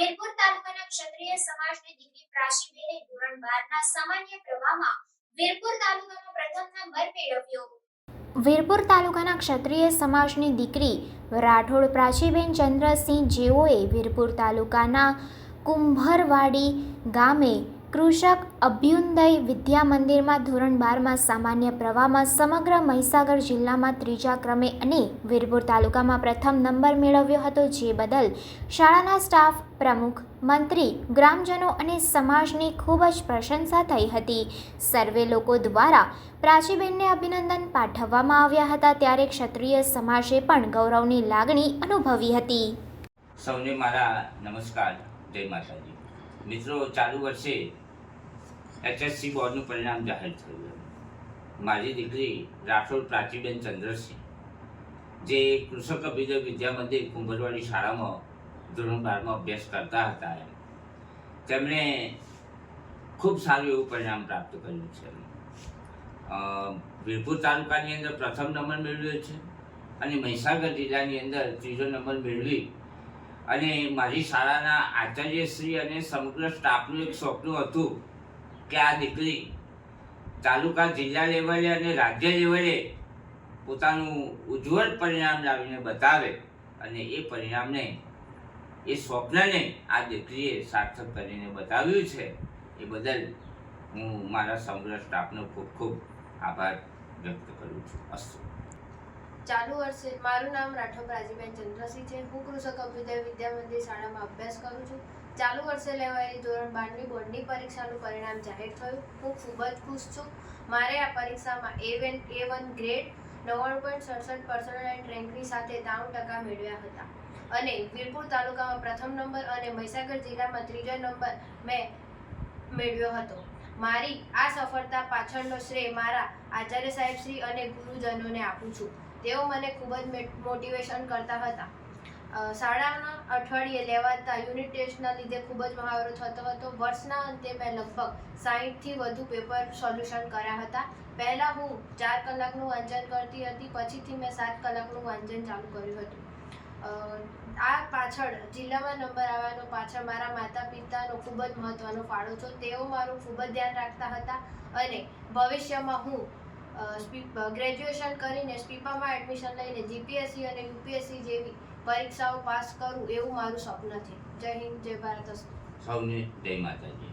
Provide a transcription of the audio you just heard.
વીરપુર તાલુકાના ક્ષત્રિય સમાજની દીકરી પ્રાચીબેને ધોરણ 12 ના સામાન્ય પ્રવાહમાં વીરપુર તાલુકાનો પ્રથમ નંબર મેળવ્યો. વીરપુર તાલુકાના ક્ષત્રિય સમાજની દીકરી રાઠોડ પ્રાચીબેન ચંદ્રસિંહ જેઓએ વીરપુર તાલુકાના કુંભરવાડી ગામે કૃષક અભ્યુદય વિદ્યા મંદિરમાં ધોરણ 12માં સામાન્ય પ્રવાહમાં સમગ્ર મહીસાગર જિલ્લામાં ત્રીજા ક્રમે અને વીરપુર તાલુકામાં પ્રથમ નંબર મેળવ્યો હતો, જે બદલ શાળાના સ્ટાફ, પ્રમુખ, મંત્રી, ગ્રામજનો અને સમાજની ખૂબ જ પ્રશંસા થઈ હતી. સર્વે લોકો દ્વારા પ્રાચીબેનને અભિનંદન પાઠવવામાં આવ્યા હતા, ત્યારે ક્ષત્રિય સમાજે પણ ગૌરવની લાગણી અનુભવી હતી. સૌને મારા નમસ્કાર. જય માતાજી. મિત્રો, ચાલુ વર્ષે HSC બોર્ડનું પરિણામ જાહેર થયું. મારી દીકરી રાઠોડ પ્રાચીબેન ચંદ્રસિંહ, જે કૃષક અભ્યુદય વિદ્યા મંદિર કુંભરવાડી શાળામાં ધોરણ 12માં અભ્યાસ કરતા હતા, તેમણે ખૂબ સારું એવું પરિણામ પ્રાપ્ત કર્યું છે. વીરપુર તાલુકાની અંદર પ્રથમ નંબર મેળવ્યો છે અને મહીસાગર જિલ્લાની અંદર ત્રીજો નંબર મેળવી અને મારી શાળાના આચાર્યશ્રી અને સમગ્ર સ્ટાફનું એક સ્વપ્ન હતું કે આ દીકરી તાલુકા, જિલ્લા લેવલે અને રાજ્ય લેવલે પોતાનું ઉજ્જવળ પરિણામ લાવીને બતાવે, અને એ પરિણામને, એ સ્વપ્નને આ દીકરીએ સાર્થક કરીને બતાવ્યું છે. એ બદલ હું મારા સમગ્ર સ્ટાફનો ખૂબ ખૂબ આભાર વ્યક્ત કરું છું. અસ્તુ. ચાલુ વર્ષે મારું નામ રાઠોડ પ્રાચીબેન ચંદ્રસિંહ છે. હું કૃષક અભ્યુદય વિદ્યા મંદિર શાળામાં અભ્યાસ કરું છું. ચાલુ વર્ષે લેવાયેલી ધોરણ 12ની બોર્ડની પરીક્ષાનું પરિણામ જાહેર થયું. હું ખૂબ જ ખુશ છું. મારે આ પરીક્ષામાં A1 ગ્રેડ 99.67% એન્ડ રેન્કની સાથે 93% મેળવ્યા હતા અને વીરપુર તાલુકામાં પ્રથમ નંબર અને મહીસાગર જિલ્લામાં ત્રીજો નંબર મેં મેળવ્યો હતો. મારી આ સફળતા પાછળનો શ્રેય મારા આચાર્ય સાહેબશ્રી અને ગુરુજનોને આપું છું. તેઓ મને ખૂબ જ મોટિવેશન કરતા હતા. શાળાના અઠવાડિયે લેવાતા યુનિટ ટેસ્ટના લીધે ખૂબ જ મહાવરો થતો હતો. વર્ષના અંતે મેં લગભગ 60થી વધુ પેપર સોલ્યુશન કર્યા હતા. પહેલાં હું 4 કલાકનું વાંચન કરતી હતી, પછીથી મેં 7 કલાકનું વાંચન ચાલુ કર્યું હતું. આ પાછળ જિલ્લામાં નંબર આવવાનો પાછળ મારા માતા પિતાનો ખૂબ જ મહત્ત્વનો ફાળો છે. તેઓ મારું ખૂબ જ ધ્યાન રાખતા હતા અને ભવિષ્યમાં હું ગ્રેજ્યુએશન કરીને સ્પીપામાં એડમિશન લઈને GPSC અને UPSC જેવી પરીક્ષાઓ પાસ કરું એવું મારું સ્વપ્ન છે. જય હિન્દ, જય ભારત. સૌને જય માતાજી.